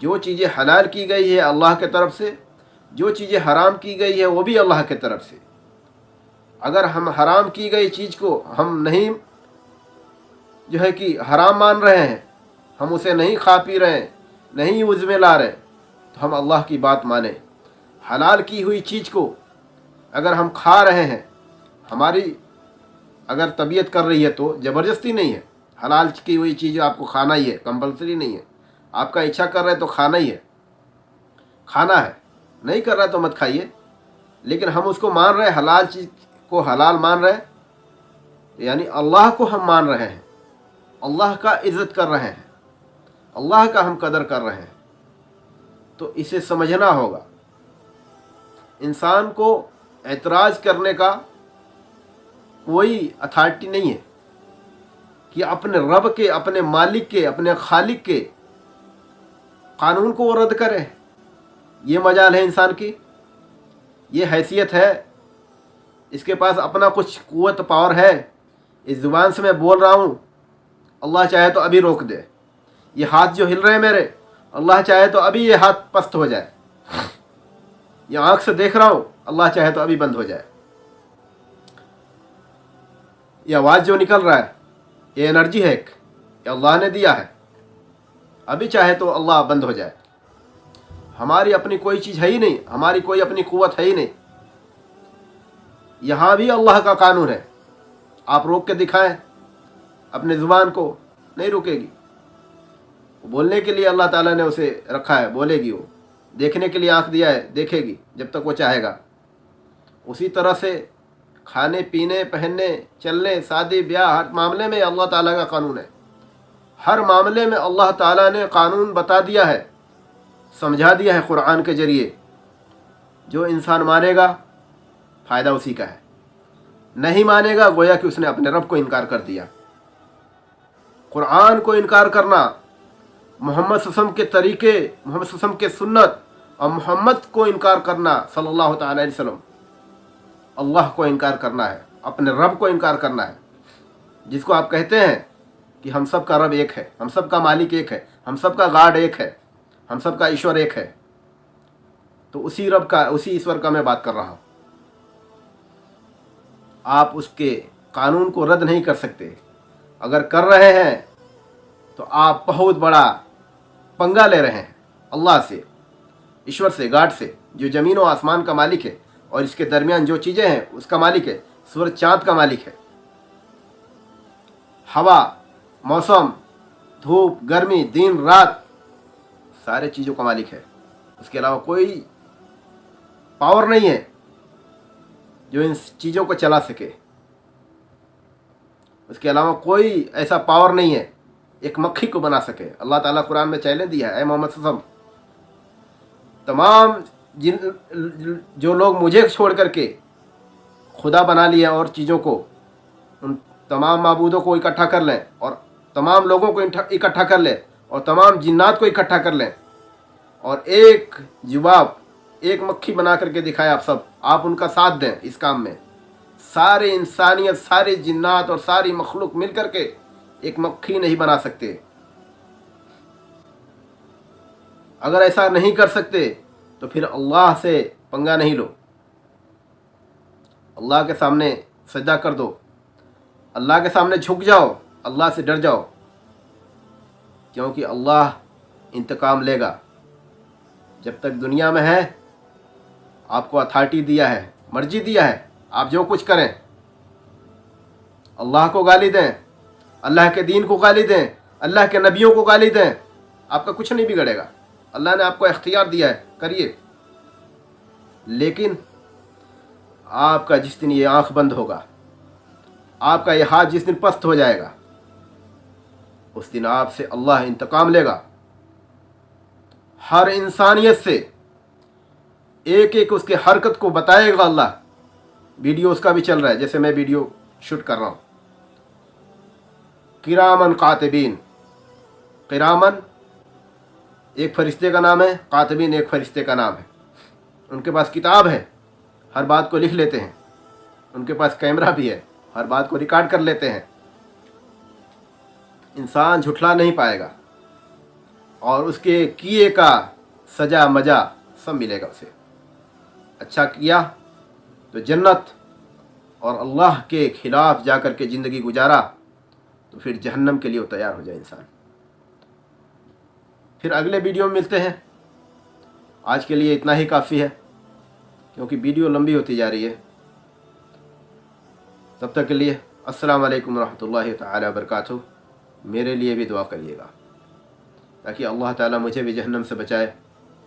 جو چیزیں حلال کی گئی ہے اللہ کے طرف سے، جو چیزیں حرام کی گئی ہے وہ بھی اللہ کے طرف سے۔ اگر ہم حرام کی گئی چیز کو ہم نہیں جو ہے کہ حرام مان رہے ہیں، ہم اسے نہیں کھا پی رہے ہیں، نہیں یوز میں لا رہے ہیں، تو ہم اللہ کی بات مانیں۔ حلال کی ہوئی چیز کو اگر ہم کھا رہے ہیں، ہماری اگر طبیعت کر رہی ہے تو زبردستی نہیں ہے، حلال کی ہوئی چیز آپ کو کھانا ہی ہے، کمپلسری نہیں ہے۔ آپ کا اچھا کر رہے تو کھانا ہی ہے، کھانا ہے، نہیں کر رہا تو مت کھائیے، لیکن ہم اس کو مان رہے ہیں، حلال چیز کو حلال مان رہے ہیں، یعنی اللہ کو ہم مان رہے ہیں، اللہ کا عزت کر رہے ہیں، اللہ کا ہم قدر کر رہے ہیں، تو اسے سمجھنا ہوگا۔ انسان کو اعتراض کرنے کا کوئی اتھارٹی نہیں ہے کہ اپنے رب کے، اپنے مالک کے، اپنے خالق کے قانون کو وہ رد کرے۔ یہ مجال ہے انسان کی، یہ حیثیت ہے، اس کے پاس اپنا کچھ قوت پاور ہے۔ اس زبان سے میں بول رہا ہوں، اللہ چاہے تو ابھی روک دے۔ یہ ہاتھ جو ہل رہے ہیں میرے، اللہ چاہے تو ابھی یہ ہاتھ پست ہو جائے۔ یہ آنکھ سے دیکھ رہا ہوں، اللہ چاہے تو ابھی بند ہو جائے۔ یہ آواز جو نکل رہا ہے، یہ انرجی ہے ایک، یہ اللہ نے دیا ہے، ابھی چاہے تو اللہ بند ہو جائے۔ ہماری اپنی کوئی چیز ہے ہی نہیں، ہماری کوئی اپنی قوت ہے ہی نہیں۔ یہاں بھی اللہ کا قانون ہے، آپ روک کے دکھائیں اپنے زبان کو، نہیں رکے گی۔ بولنے کے لیے اللہ تعالیٰ نے اسے رکھا ہے، بولے گی وہ۔ دیکھنے کے لیے آنکھ دیا ہے، دیکھے گی جب تک وہ چاہے گا۔ اسی طرح سے کھانے پینے، پہننے، چلنے، شادی بیاہ، ہر معاملے میں اللہ تعالیٰ کا قانون ہے۔ ہر معاملے میں اللہ تعالیٰ نے قانون بتا دیا ہے، سمجھا دیا ہے قرآن کے ذریعے۔ جو انسان مانے گا فائدہ اسی کا ہے، نہیں مانے گا گویا کہ اس نے اپنے رب کو انکار کر دیا۔ قرآن کو انکار کرنا، محمد صلی اللہ علیہ وسلم کے طریقے، محمد صلی اللہ علیہ وسلم کے سنت اور محمد کو انکار کرنا صلی اللہ تعالی علیہ وسلم، اللہ کو انکار کرنا ہے، اپنے رب کو انکار کرنا ہے، جس کو آپ کہتے ہیں کہ ہم سب کا رب ایک ہے، ہم سب کا مالک ایک ہے، ہم سب کا گاڈ ایک ہے، ہم سب کا ایشور ایک ہے۔ تو اسی رب کا، اسی ایشور کا میں بات کر رہا ہوں۔ آپ اس کے قانون کو رد نہیں کر سکتے۔ اگر کر رہے ہیں تو آپ بہت بڑا پنگا لے رہے ہیں اللہ سے، ایشور سے، گاڈ سے، جو زمین و آسمان کا مالک ہے اور اس کے درمیان جو چیزیں ہیں اس کا مالک ہے، سورج چاند کا مالک ہے، ہوا، موسم، دھوپ، گرمی، دن رات، سارے چیزوں کا مالک ہے۔ اس کے علاوہ کوئی پاور نہیں ہے جو ان چیزوں کو چلا سکے۔ اس کے علاوہ کوئی ایسا پاور نہیں ہے ایک مکھی کو بنا سکے۔ اللہ تعالیٰ قرآن میں چیلنج دیا ہے، اے محمد صلی اللہ علیہ وسلم، تمام جو لوگ مجھے چھوڑ کر کے خدا بنا لیا اور چیزوں کو، ان تمام معبودوں کو اکٹھا کر لیں اور تمام لوگوں کو اکٹھا کر لیں اور تمام جنات کو اکٹھا کر لیں اور ایک جواب، ایک مکھی بنا کر کے دکھائے آپ ان کا ساتھ دیں اس کام میں، سارے انسانیت، سارے جنات اور ساری مخلوق مل کر کے ایک مکھی نہیں بنا سکتے۔ اگر ایسا نہیں کر سکتے تو پھر اللہ سے پنگا نہیں لو، اللہ کے سامنے سجدہ کر دو، اللہ کے سامنے جھک جاؤ، اللہ سے ڈر جاؤ، کیونکہ اللہ انتقام لے گا۔ جب تک دنیا میں ہے آپ کو اتھارٹی دیا ہے، مرضی دیا ہے، آپ جو کچھ کریں، اللہ کو گالی دیں، اللہ کے دین کو گالی دیں، اللہ کے نبیوں کو گالی دیں، آپ کا کچھ نہیں بگڑے گا۔ اللہ نے آپ کو اختیار دیا ہے، کریے۔ لیکن آپ کا جس دن یہ آنکھ بند ہوگا، آپ کا یہ ہاتھ جس دن پست ہو جائے گا، اس دن آپ سے اللہ انتقام لے گا۔ ہر انسانیت سے ایک ایک اس کے حرکت کو بتائے گا اللہ۔ ویڈیو اس کا بھی چل رہا ہے، جیسے میں ویڈیو شوٹ کر رہا ہوں۔ کرامن کاتبین، کرامن ایک فرشتے کا نام ہے، کاتبین ایک فرشتے کا نام ہے۔ ان کے پاس کتاب ہے، ہر بات کو لکھ لیتے ہیں۔ ان کے پاس کیمرہ بھی ہے، ہر بات کو ریکارڈ کر لیتے ہیں۔ انسان جھٹلا نہیں پائے گا، اور اس کے کیے کا سجا مجا سب ملے گا اسے. اچھا کیا تو جنت، اور اللہ کے خلاف جا کر کے زندگی گزارا تو پھر جہنم کے لیے وہ تیار ہو جائے انسان. پھر اگلے ویڈیو میں ملتے ہیں. آج کے لیے اتنا ہی کافی ہے کیونکہ ویڈیو لمبی ہوتی جا رہی ہے. تب تک کے لیے السلام علیکم ورحمۃ اللہ تعالی وبرکاتہ. میرے لیے بھی دعا کریے گا تاکہ اللہ تعالیٰ مجھے بھی جہنم سے بچائے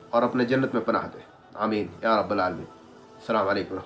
اور اپنے جنت میں پناہ دے. آمین یا رب العالمین. السلام علیکم.